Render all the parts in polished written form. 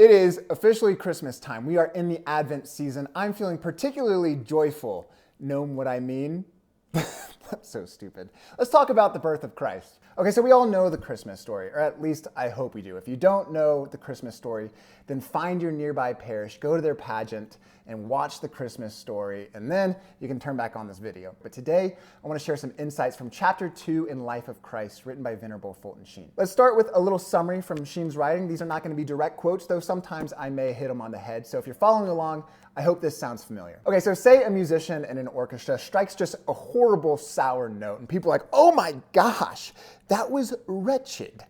It is officially Christmas time. We are in the Advent season. I'm feeling particularly joyful. Know what I mean? That's so stupid. Let's talk about the birth of Christ. Okay, so we all know the Christmas story, or at least I hope we do. If you don't know the Christmas story, then find your nearby parish, go to their pageant, and watch the Christmas story, and then you can turn back on this video. But today, I want to share some insights from chapter 2 in Life of Christ, written by Venerable Fulton Sheen. Let's start with a little summary from Sheen's writing. These are not going to be direct quotes, though sometimes I may hit them on the head. So if you're following along, I hope this sounds familiar. Okay, so say a musician in an orchestra strikes just a horrible sour note, and people are like, oh my gosh, that was wretched.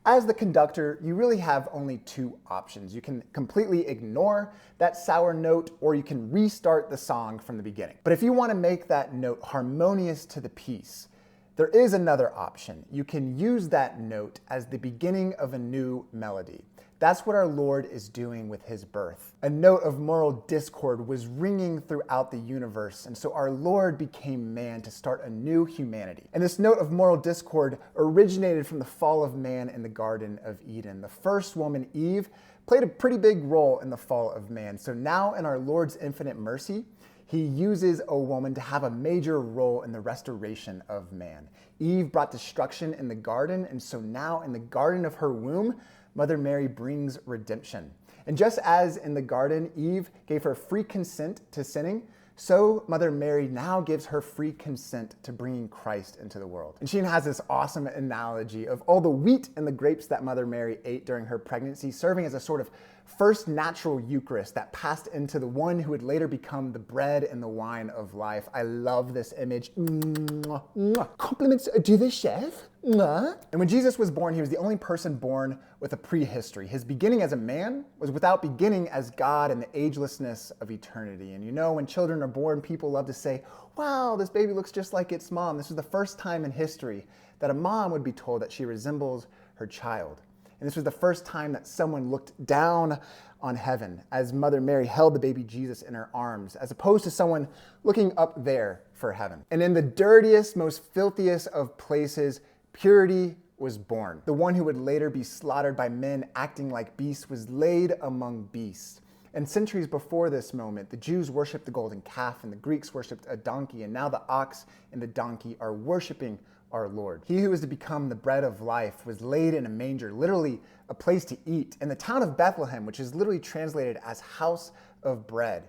As the conductor, you really have only two options. You can completely ignore that sour note, or you can restart the song from the beginning. But if you want to make that note harmonious to the piece, there is another option. You can use that note as the beginning of a new melody. That's what our Lord is doing with his birth. A note of moral discord was ringing throughout the universe, and so our Lord became man to start a new humanity. And this note of moral discord originated from the fall of man in the Garden of Eden. The first woman, Eve, played a pretty big role in the fall of man. So now in our Lord's infinite mercy, he uses a woman to have a major role in the restoration of man. Eve brought destruction in the garden, and so now in the garden of her womb, Mother Mary brings redemption. And just as in the garden, Eve gave her free consent to sinning, so Mother Mary now gives her free consent to bringing Christ into the world. And Sheen has this awesome analogy of all the wheat and the grapes that Mother Mary ate during her pregnancy, serving as a sort of first natural Eucharist that passed into the one who would later become the bread and the wine of life. I love this image. Mwah, mwah. Compliments to the chef. Mwah. And when Jesus was born, he was the only person born with a prehistory. His beginning as a man was without beginning as God and the agelessness of eternity. And you know, when children are born, people love to say, wow, this baby looks just like its mom. This was the first time in history that a mom would be told that she resembles her child. And this was the first time that someone looked down on heaven as Mother Mary held the baby Jesus in her arms, as opposed to someone looking up there for heaven. And in the dirtiest, most filthiest of places, purity was born. The one who would later be slaughtered by men acting like beasts was laid among beasts. And centuries before this moment, the Jews worshipped the golden calf and the Greeks worshipped a donkey, and now the ox and the donkey are worshiping our Lord. He who is to become the bread of life was laid in a manger, literally a place to eat, in the town of Bethlehem, which is literally translated as house of bread.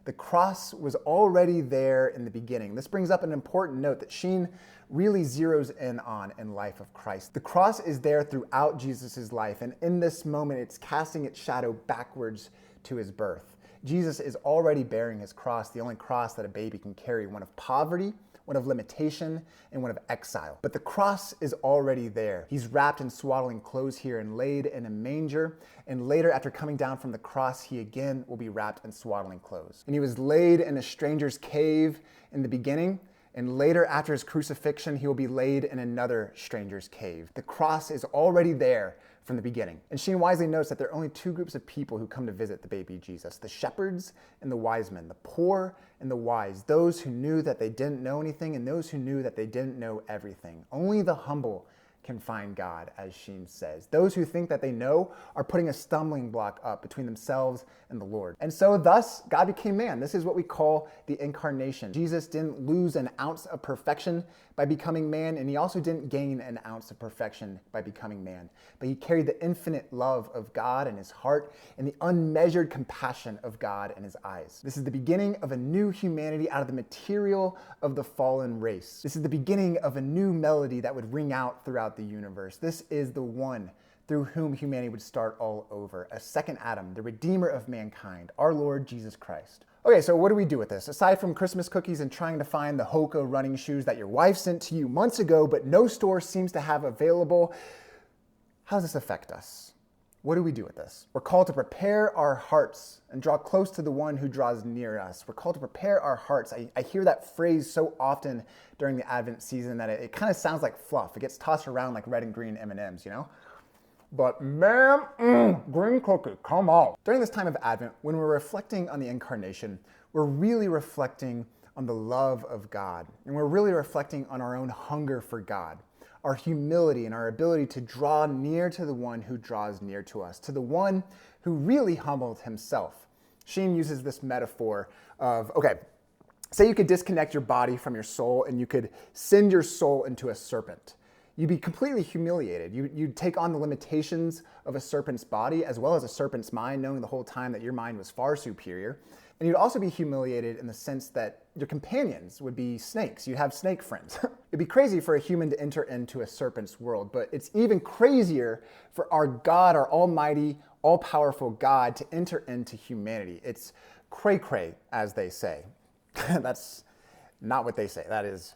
The cross was already there in the beginning. This brings up an important note that Sheen really zeroes in on in Life of Christ. The cross is there throughout Jesus' life, and in this moment, it's casting its shadow backwards to his birth. Jesus is already bearing his cross, the only cross that a baby can carry, one of poverty, one of limitation, and one of exile. But the cross is already there. He's wrapped in swaddling clothes here and laid in a manger. And later, after coming down from the cross, he again will be wrapped in swaddling clothes. And he was laid in a stranger's cave in the beginning. And later, after his crucifixion, he will be laid in another stranger's cave. The cross is already there from the beginning. And Sheen wisely notes that there are only two groups of people who come to visit the baby Jesus: the shepherds and the wise men, the poor and the wise, those who knew that they didn't know anything and those who knew that they didn't know everything. Only the humble can find God, as Sheen says. Those who think that they know are putting a stumbling block up between themselves and the Lord. And so thus, God became man. This is what we call the Incarnation. Jesus didn't lose an ounce of perfection by becoming man, and he also didn't gain an ounce of perfection by becoming man. But he carried the infinite love of God in his heart and the unmeasured compassion of God in his eyes. This is the beginning of a new humanity out of the material of the fallen race. This is the beginning of a new melody that would ring out throughout the universe. This is the one through whom humanity would start all over, a second Adam, the Redeemer of mankind, our Lord Jesus Christ. Okay, so what do we do with this? Aside from Christmas cookies and trying to find the Hoka running shoes that your wife sent to you months ago, but no store seems to have available, how does this affect us? What do we do with this? We're called to prepare our hearts and draw close to the one who draws near us. We're called to prepare our hearts. I hear that phrase so often during the Advent season that it kind of sounds like fluff. It gets tossed around like red and green M&Ms, you know? But man, green cookie, come on. During this time of Advent, when we're reflecting on the Incarnation, we're really reflecting on the love of God. And we're really reflecting on our own hunger for God. our humility and our ability to draw near to the one who draws near to us, to the one who really humbled himself. Sheen uses this metaphor of, okay, say you could disconnect your body from your soul and you could send your soul into a serpent. You'd be completely humiliated. You'd take on the limitations of a serpent's body as well as a serpent's mind, knowing the whole time that your mind was far superior. And you'd also be humiliated in the sense that your companions would be snakes. You'd have snake friends. It'd be crazy for a human to enter into a serpent's world, but it's even crazier for our God, our almighty, all-powerful God to enter into humanity. It's cray-cray, as they say. That's not what they say. That is,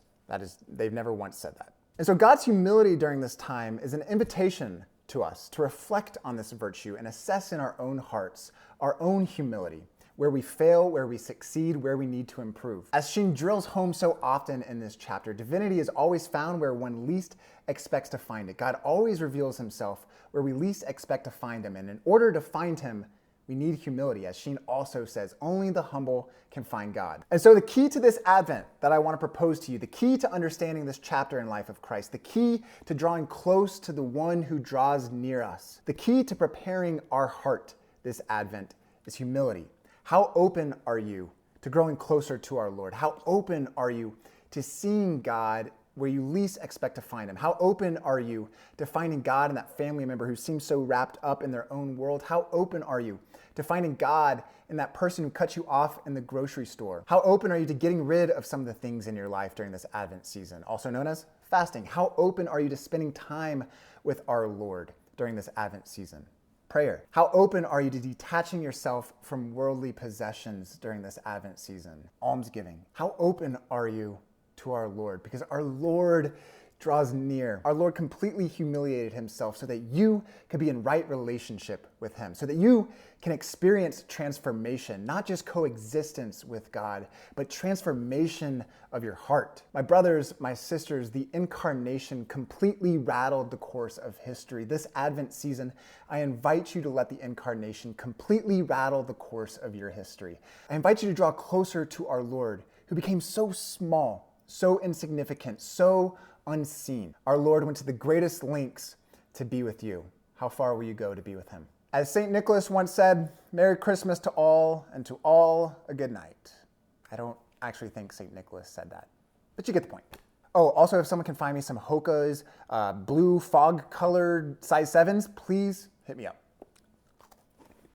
they've never once said that. And so God's humility during this time is an invitation to us to reflect on this virtue and assess in our own hearts our own humility, where we fail, where we succeed, where we need to improve. As Sheen drills home so often in this chapter, divinity is always found where one least expects to find it. God always reveals himself where we least expect to find him. And in order to find him, we need humility. As Sheen also says, only the humble can find God. And so the key to this Advent that I want to propose to you, the key to understanding this chapter in life of Christ, the key to drawing close to the one who draws near us, the key to preparing our heart this Advent is humility. How open are you to growing closer to our Lord? How open are you to seeing God where you least expect to find him? How open are you to finding God in that family member who seems so wrapped up in their own world? How open are you to finding God in that person who cut you off in the grocery store? How open are you to getting rid of some of the things in your life during this Advent season, also known as fasting? How open are you to spending time with our Lord during this Advent season? Prayer. How open are you to detaching yourself from worldly possessions during this Advent season? Almsgiving. How open are you to our Lord? Because our Lord draws near. Our Lord completely humiliated himself so that you could be in right relationship with him, so that you can experience transformation, not just coexistence with God, but transformation of your heart. My brothers, my sisters, the Incarnation completely rattled the course of history. This Advent season, I invite you to let the Incarnation completely rattle the course of your history. I invite you to draw closer to our Lord, who became so small, so insignificant, so unseen. Our Lord went to the greatest lengths to be with you. How far will you go to be with him? As St. Nicholas once said, Merry Christmas to all, and to all a good night. I don't actually think St. Nicholas said that, but you get the point. Oh, also, if someone can find me some Hoka's blue fog-colored size 7s, please hit me up.